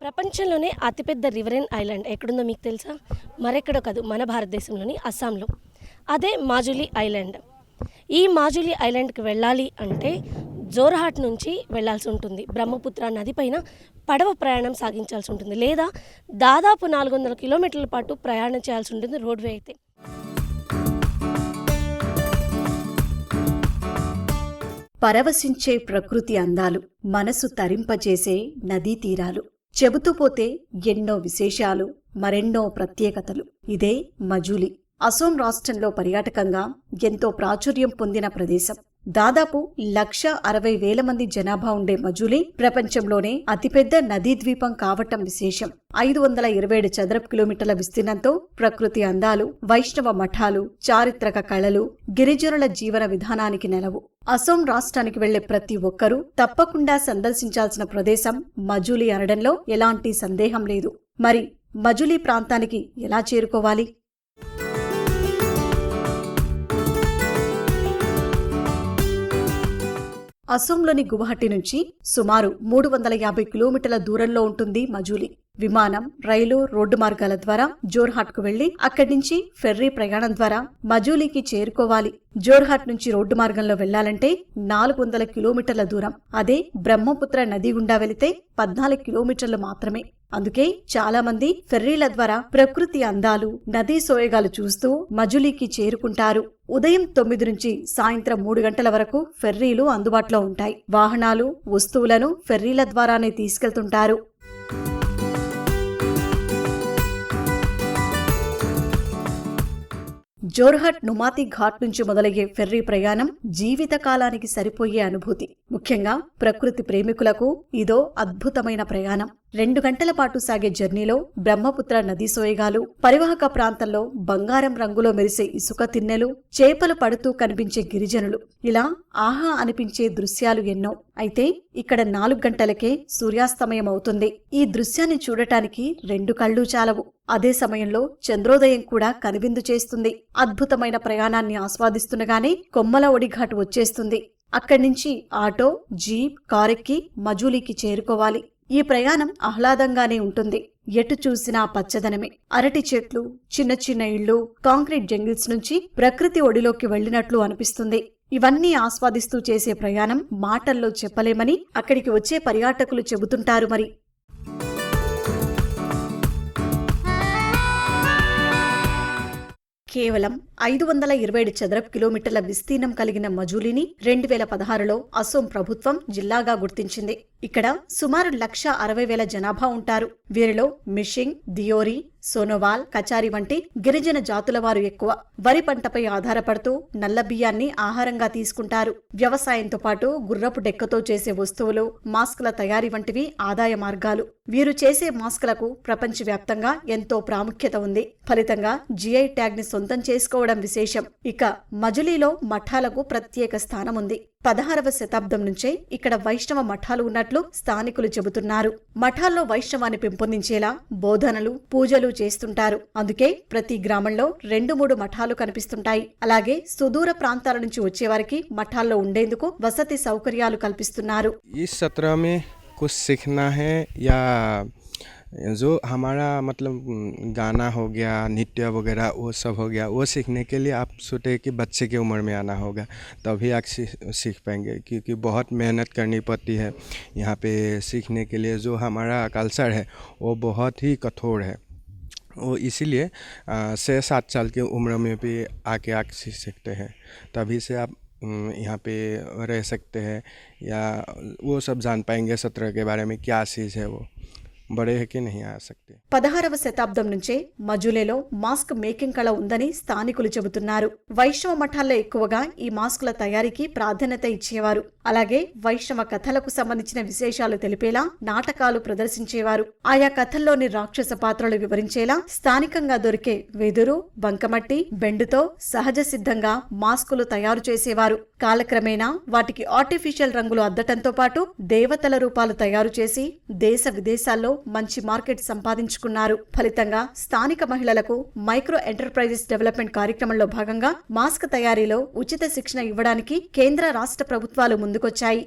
ప్రపంచంలోనే అతిపెద్ద రివరెన్ ఐలాండ్ ఎక్కడుందో మీకు తెలుసా? మరెక్కడో కాదు, మన భారతదేశంలోని అస్సాంలో. అదే మాజులి ఐలాండ్. ఈ మాజులి ఐలాండ్కి వెళ్ళాలి అంటే జోర్హాట్ నుంచి వెళ్ళాల్సి ఉంటుంది. బ్రహ్మపుత్ర నది పైన పడవ ప్రయాణం సాగించాల్సి ఉంటుంది, లేదా దాదాపు 400 కిలోమీటర్ల పాటు ప్రయాణం చేయాల్సి ఉంటుంది రోడ్వే అయితే. పరవశించే ప్రకృతి అందాలు, మనసు తరింపచేసే నదీ తీరాలు, చెబుతూ పోతే ఎన్నో విశేషాలు, మరెన్నో ప్రత్యేకతలు. ఇదే మజూలి. అసోం రాష్ట్రంలో పర్యాటకంగా ఎంతో ప్రాచుర్యం పొందిన ప్రదేశం. దాదాపు 1,60,000 మంది జనాభా ఉండే మజూలి ప్రపంచంలోనే అతిపెద్ద నదీ ద్వీపం కావటం విశేషం. 527 చదరపు కిలోమీటర్ల విస్తీర్ణంతో ప్రకృతి అందాలు, వైష్ణవ మఠాలు, చారిత్రక కళలు, గిరిజనుల జీవన విధానానికి నెలవు. అసోం రాష్ట్రానికి వెళ్లే ప్రతి ఒక్కరూ తప్పకుండా సందర్శించాల్సిన ప్రదేశం మజూలి అనడంలో ఎలాంటి సందేహం లేదు. మరి మజూలి ప్రాంతానికి ఎలా చేరుకోవాలి? అసోంలోని గువాహటి నుంచి సుమారు 350 కిలోమీటర్ల దూరంలో ఉంటుంది మజూలి. విమానం, రైలు, రోడ్డు మార్గాల ద్వారా జోర్హాట్కు వెళ్లి అక్కడి నుంచి ఫెర్రీ ప్రయాణం ద్వారా మజూలీకి చేరుకోవాలి. జోర్హాట్ నుంచి రోడ్డు మార్గంలో వెళ్లాలంటే 400 కిలోమీటర్ల దూరం. అదే బ్రహ్మపుత్ర నది గుండా వెళితే 14 కిలోమీటర్లు మాత్రమే. అందుకే చాలా మంది ఫెర్రీల ద్వారా ప్రకృతి అందాలు, నదీ సోయగాలు చూస్తూ మజూలీకి చేరుకుంటారు. ఉదయం 9 నుంచి సాయంత్రం 3 గంటల వరకు ఫెర్రీలు అందుబాటులో ఉంటాయి. వాహనాలు, వస్తువులను ఫెర్రీల ద్వారానే తీసుకెళ్తుంటారు. జోర్హట్ నుమాతి ఘాట్ నుంచి మొదలయ్యే ఫెర్రీ ప్రయాణం జీవితకాలానికి సరిపోయే అనుభూతి. ముఖ్యంగా ప్రకృతి ప్రేమికులకు ఇదో అద్భుతమైన ప్రయాణం. 2 గంటల పాటు సాగే జర్నీలో బ్రహ్మపుత్ర నదీ సోయగాలు, పరివాహక ప్రాంతంలో బంగారం రంగులో మెరిసే ఇసుక తిన్నెలు, చేపలు పడుతూ కనిపించే గిరిజనులు, ఇలా ఆహా అనిపించే దృశ్యాలు ఎన్నో. అయితే ఇక్కడ 4 గంటలకే సూర్యాస్తమయం అవుతుంది. ఈ దృశ్యాన్ని చూడటానికి 2 కళ్ళు చాలవు. అదే సమయంలో చంద్రోదయం కూడా కనువిందు చేస్తుంది. అద్భుతమైన ప్రయాణాన్ని ఆస్వాదిస్తుండగానే కొమ్మల ఒడిఘాటు వచ్చేస్తుంది. అక్కడి నుంచి ఆటో, జీప్, కారెక్కి మజూలీకి చేరుకోవాలి. ఈ ప్రయాణం ఆహ్లాదంగానే ఉంటుంది. ఎటు చూసినా పచ్చదనమే. అరటి చెట్లు, చిన్న చిన్న ఇళ్లు, కాంక్రీట్ జంగిల్స్ నుంచి ప్రకృతి ఒడిలోకి వెళ్లినట్లు అనిపిస్తుంది. ఇవన్నీ ఆస్వాదిస్తూ చేసే ప్రయాణం మాటల్లో చెప్పలేమని అక్కడికి వచ్చే పర్యాటకులు చెబుతుంటారు. మరి కేవలం 527 చదరపు కిలోమీటర్ల విస్తీర్ణం కలిగిన మజూలీని 2016లో అసోం ప్రభుత్వం జిల్లాగా గుర్తించింది. ఇక్కడ సుమారు 1,60,000 జనాభా ఉంటారు. వీరిలో మిషింగ్, దియోరీ, సోనోవాల్, కచారి వంటి గిరిజన జాతుల వారు ఎక్కువ. వరి పంటపై ఆధారపడుతూ నల్ల బియ్యాన్ని ఆహారంగా తీసుకుంటారు. వ్యవసాయంతో పాటు గుర్రపు డెక్కతో చేసే వస్తువులు, మాస్కుల తయారీ వంటివి ఆదాయ మార్గాలు. వీరు చేసే మాస్కులకు ప్రపంచవ్యాప్తంగా ఎంతో ప్రాముఖ్యత ఉంది. ఫలితంగా జిఐ ట్యాగ్ ని సొంతం చేసుకోవడం విశేషం. ఇక మజులీలో మఠాలకు ప్రత్యేక స్థానం ఉంది. 16వ శతాబ్దం నుంచే ఇక్కడ వైష్ణవ మఠాలు ఉన్నట్లు స్థానికులు చెబుతున్నారు. మఠాల్లో వైష్ణవాన్ని పెంపొందించేలా బోధనలు, పూజలు చేస్తుంటారు. అందుకే ప్రతి గ్రామంలో 2-3 మఠాలు కనిపిస్తుంటాయి. అలాగే సుదూర ప్రాంతాల నుంచి వచ్చేవారికి మఠాల్లో ఉండేందుకు వసతి సౌకర్యాలు కల్పిస్తున్నారు. ఈ సత్రం में कुछ सीखना है या जो हमारा मतलब गाना हो गया, नृत्य वगैरह वो सब हो गया, वो सीखने के लिए आप सोचे कि बच्चे की उम्र में आना होगा, तभी आप सीख पाएंगे, क्योंकि बहुत मेहनत करनी पड़ती है यहाँ पे सीखने के लिए. जो हमारा कल्चर है वो बहुत ही कठोर है. वो इसीलिए 6-7 साल की उम्र में भी आके सीख सकते हैं. तभी से आप यहाँ पे रह सकते हैं या वो सब जान पाएंगे सत्र के बारे में, क्या चीज़ है वो బడే హెకి నహీ ఆ సక్తే. 16వ శతాబ్దం నుంచే మజూలేలో మాస్క్ మేకింగ్ కళ ఉందని స్థానికులు చెబుతున్నారు. వైష్ణవ మఠాల్లో ఎక్కువగా ఈ మాస్కుల తయారీకి ప్రాధాన్యత ఇచ్చేవారు. అలాగే వైష్ణవ కథలకు సంబంధించిన విశేషాలు తెలిపేలా నాటకాలు ప్రదర్శించేవారు. ఆయా కథల్లోని రాక్షస పాత్రలు వివరించేలా స్థానికంగా దొరికే వెదురు, బంకమట్టి, బెండుతో సహజ సిద్ధంగా మాస్కులు తయారు చేసేవారు. కాలక్రమేణా వాటికి ఆర్టిఫిషియల్ రంగులు అద్దటంతో పాటు దేవతల రూపాలు తయారు చేసి దేశ విదేశాల్లో మంచి మార్కెట్ సంపాదించుకున్నారు. ఫలితంగా స్థానిక మహిళలకు మైక్రో ఎంటర్ప్రైజెస్ డెవలప్మెంట్ కార్యక్రమంలో భాగంగా మాస్క్ తయారీలో ఉచిత శిక్షణ ఇవ్వడానికి కేంద్ర, రాష్ట్ర ప్రభుత్వాలు ముందుకొచ్చాయి.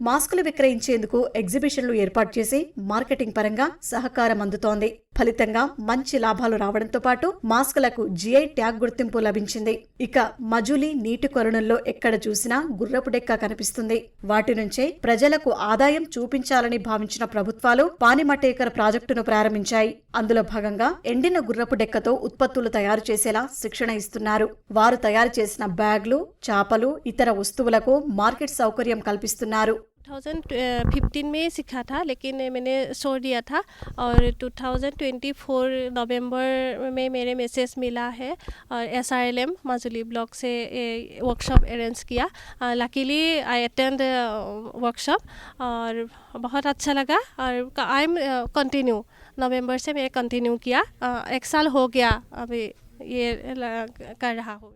మాస్కులు విక్రయించేందుకు ఎగ్జిబిషన్లు ఏర్పాటు చేసి మార్కెటింగ్ పరంగా సహకారం అందుతోంది. ఫలితంగా మంచి లాభాలు రావడంతో పాటు మాస్కులకు జిఐ ట్యాగ్ గుర్తింపు లభించింది. ఇక మజులి నీటి కొలనుల్లో ఎక్కడ చూసినా గుర్రపు డెక్క కనిపిస్తుంది. వాటి నుంచే ప్రజలకు ఆదాయం చూపించాలని భావించిన ప్రభుత్వాలు పానిమటేకర్ ప్రాజెక్టును ప్రారంభించాయి. అందులో భాగంగా ఎండిన గుర్రపు డెక్కతో ఉత్పత్తులు తయారు చేసేలా శిక్షణ ఇస్తున్నారు. వారు తయారు చేసిన బ్యాగ్లు, చాపలు, ఇతర వస్తువులకు మార్కెట్ సౌకర్యం కల్పిస్తున్నారు. 2015 में सीखा था, लेकिन मैंने छोड़ दिया था और 2024 नवंबर में मेरे मैसेज मिला है और SRLM माजुली ब्लॉक से वर्कशॉप अरेंज किया. लकीली आई अटेंड वर्कशॉप और बहुत अच्छा लगा और आई एम कंटिन्यू नवंबर से मैं कंटिन्यू किया. 1 साल हो गया अभी ये कर रहा हूँ.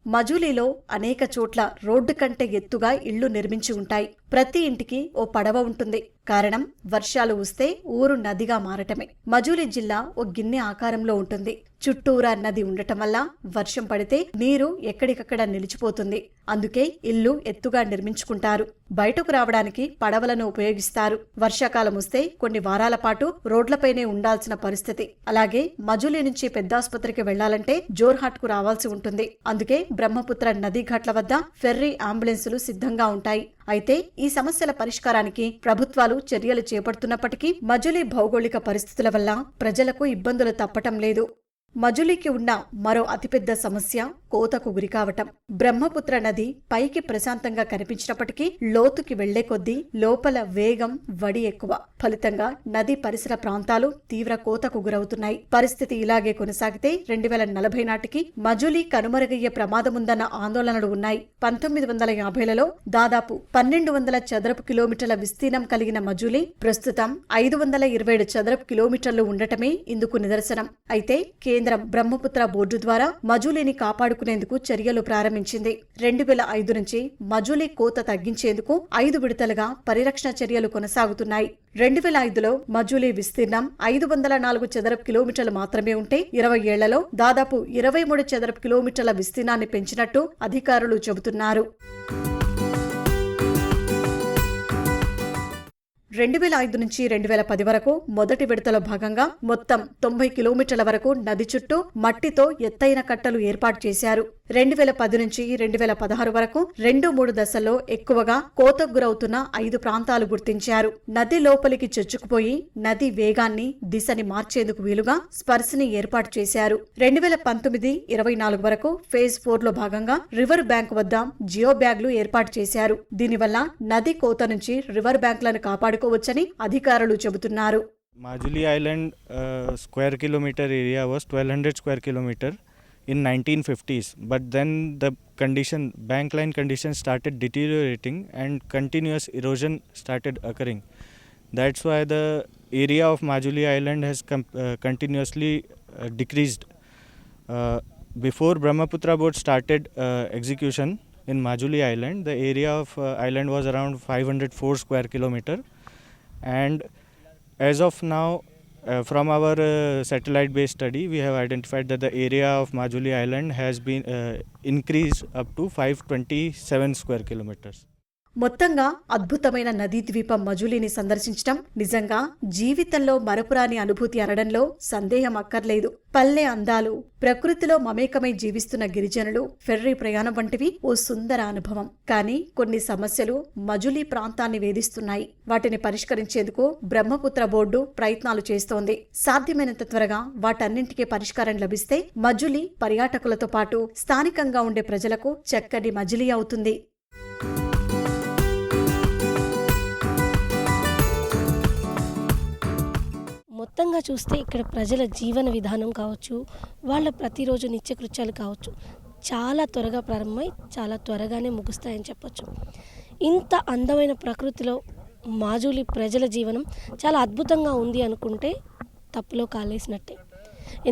మజులీలో అనేక చోట్ల రోడ్డు కంటే ఎత్తుగా ఇళ్లు నిర్మించి ఉంటాయి. ప్రతి ఇంటికి ఓ పడవ ఉంటుంది. కారణం వర్షాలు వస్తే ఊరు నదిగా మారటమే. మజులి జిల్లా ఓ గిన్నె ఆకారంలో ఉంటుంది. చుట్టూరా నది ఉండటం వల్ల వర్షం పడితే నీరు ఎక్కడికక్కడ నిలిచిపోతుంది. అందుకే ఇల్లు ఎత్తుగా నిర్మించుకుంటారు. బయటకు రావడానికి పడవలను ఉపయోగిస్తారు. వర్షాకాలం వస్తే కొన్ని వారాల పాటు రోడ్లపైనే ఉండాల్సిన పరిస్థితి. అలాగే మజులి నుంచి పెద్దాసుపత్రికి వెళ్లాలంటే జోర్హాట్ కు రావాల్సి ఉంటుంది. అందుకే బ్రహ్మపుత్ర నదీ ఘాట్ల వద్ద ఫెర్రీ అంబులెన్సులు సిద్ధంగా ఉంటాయి. అయితే ఈ సమస్యల పరిష్కారానికి ప్రభుత్వాలు చర్యలు చేపడుతున్నప్పటికీ మజులి భౌగోళిక పరిస్థితుల వల్ల ప్రజలకు ఇబ్బందులు తప్పటం లేదు. మజులికి ఉన్న మరో అతిపెద్ద సమస్య కోతకు గురికావటం. బ్రహ్మపుత్ర నది పైకి ప్రశాంతంగా కనిపించినప్పటికీ లోతుకి వెళ్లే కొద్దీ లోపల వేగం, వడి ఎక్కువ. ఫలితంగా నది పరిసర ప్రాంతాలు తీవ్ర కోతకు గురవుతున్నాయి. పరిస్థితి ఇలాగే కొనసాగితే 2040 నాటికి మజులి కనుమరుగయ్యే ప్రమాదముందన్న ఆందోళనలు ఉన్నాయి. 1950లలో దాదాపు 1200 చదరపు కిలోమీటర్ల విస్తీర్ణం కలిగిన మజులి ప్రస్తుతం 527 చదరపు కిలోమీటర్లు ఉండటమే ఇందుకు నిదర్శనం. అయితే కేంద్రం బ్రహ్మపుత్ర బోర్డు ద్వారా మజులిని కాపాడుకునేందుకు చర్యలు ప్రారంభించింది. 2005 నుంచి మజులి కోత తగ్గించేందుకు 5 విడతలుగా పరిరక్షణ చర్యలు కొనసాగుతున్నాయి. 2005లో మజులి విస్తీర్ణం 504 చదరపు కిలోమీటర్లు మాత్రమే ఉంటే 20 ఏళ్లలో దాదాపు 23 చదరపు కిలోమీటర్ల విస్తీర్ణాన్ని పెంచినట్టు అధికారులు చెబుతున్నారు. 2005 నుంచి 2010 వరకు మొదటి విడతలో భాగంగా మొత్తం 90 కిలోమీటర్ల వరకు నది చుట్టూ మట్టితో ఎత్తైన కట్టలు ఏర్పాటు చేశారు. 2010 నుంచి 2016 వరకు 2-3 దశల్లో ఎక్కువగా కోతకు గురవుతున్న 5 ప్రాంతాలు గుర్తించారు. నది లోపలికి చొచ్చుకుపోయి నది వేగాన్ని, దిశని మార్చేందుకు వీలుగా స్పర్శని ఏర్పాటు చేశారు. 2019-24 వరకు ఫేజ్ 4లో భాగంగా రివర్ బ్యాంక్ వద్ద జియో బ్యాగ్లు ఏర్పాటు చేశారు. దీనివల్ల నది కోత నుంచి రివర్ బ్యాంక్లను కాపాడుకోవచ్చని అధికారులు చెబుతున్నారు. Majuli Island square kilometer area was 1200 square kilometer in 1950s, but then the bank line condition started deteriorating and continuous erosion started occurring. That's why the area of Majuli Island has continuously decreased. Before Brahmaputra boat started execution in Majuli Island, the area of island was around 504 square kilometer, and as of now, from our satellite based study, we have identified that the area of Majuli Island has been increased up to 527 square kilometers. మొత్తంగా అద్భుతమైన నదీ ద్వీపం మజులిని సందర్శించడం నిజంగా జీవితంలో మరపురాని అనుభూతి అనడంలో సందేహం అక్కర్లేదు. పల్లె అందాలు, ప్రకృతిలో మమేకమై జీవిస్తున్న గిరిజనులు, ఫెర్రీ ప్రయాణం వంటివి ఓ సుందర అనుభవం. కానీ కొన్ని సమస్యలు మజులి ప్రాంతాన్ని వేధిస్తున్నాయి. వాటిని పరిష్కరించేందుకు బ్రహ్మపుత్ర బోర్డు ప్రయత్నాలు చేస్తోంది. సాధ్యమైనంత త్వరగా వాటన్నింటికీ పరిష్కారం లభిస్తే మజులి పర్యాటకులతో పాటు స్థానికంగా ఉండే ప్రజలకు చక్కని మజిలీ అవుతుంది. మొత్తంగా చూస్తే ఇక్కడ ప్రజల జీవన విధానం కావచ్చు, వాళ్ళ ప్రతిరోజు నిత్యకృత్యాలు కావచ్చు, చాలా త్వరగా ప్రారంభమై చాలా త్వరగానే ముగుస్తాయని చెప్పొచ్చు. ఇంత అందమైన ప్రకృతిలో మాజులి ప్రజల జీవనం చాలా అద్భుతంగా ఉంది అనుకుంటే తప్పులో కాలేసినట్టే.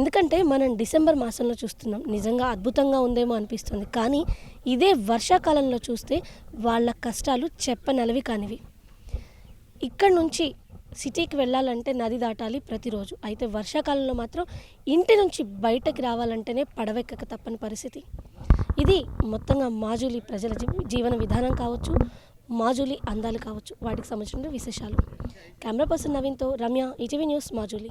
ఎందుకంటే మనం డిసెంబర్ మాసంలో చూస్తున్నాం, నిజంగా అద్భుతంగా ఉందేమో అనిపిస్తుంది. కానీ ఇదే వర్షాకాలంలో చూస్తే వాళ్ళ కష్టాలు చెప్పనలవి కానివి. ఇక్కడ నుంచి సిటీకి వెళ్ళాలంటే నది దాటాలి ప్రతిరోజు. అయితే వర్షాకాలంలో మాత్రం ఇంటి నుంచి బయటకి రావాలంటేనే పడవెక్కక తప్పని పరిస్థితి. ఇది మొత్తంగా మాజులి ప్రజల జీవన విధానం కావచ్చు, మాజులి అందాలు కావచ్చు, వాటికి సంబంధించిన విశేషాలు. Camera person నవీన్తో Ramya, ETV news, Majuli.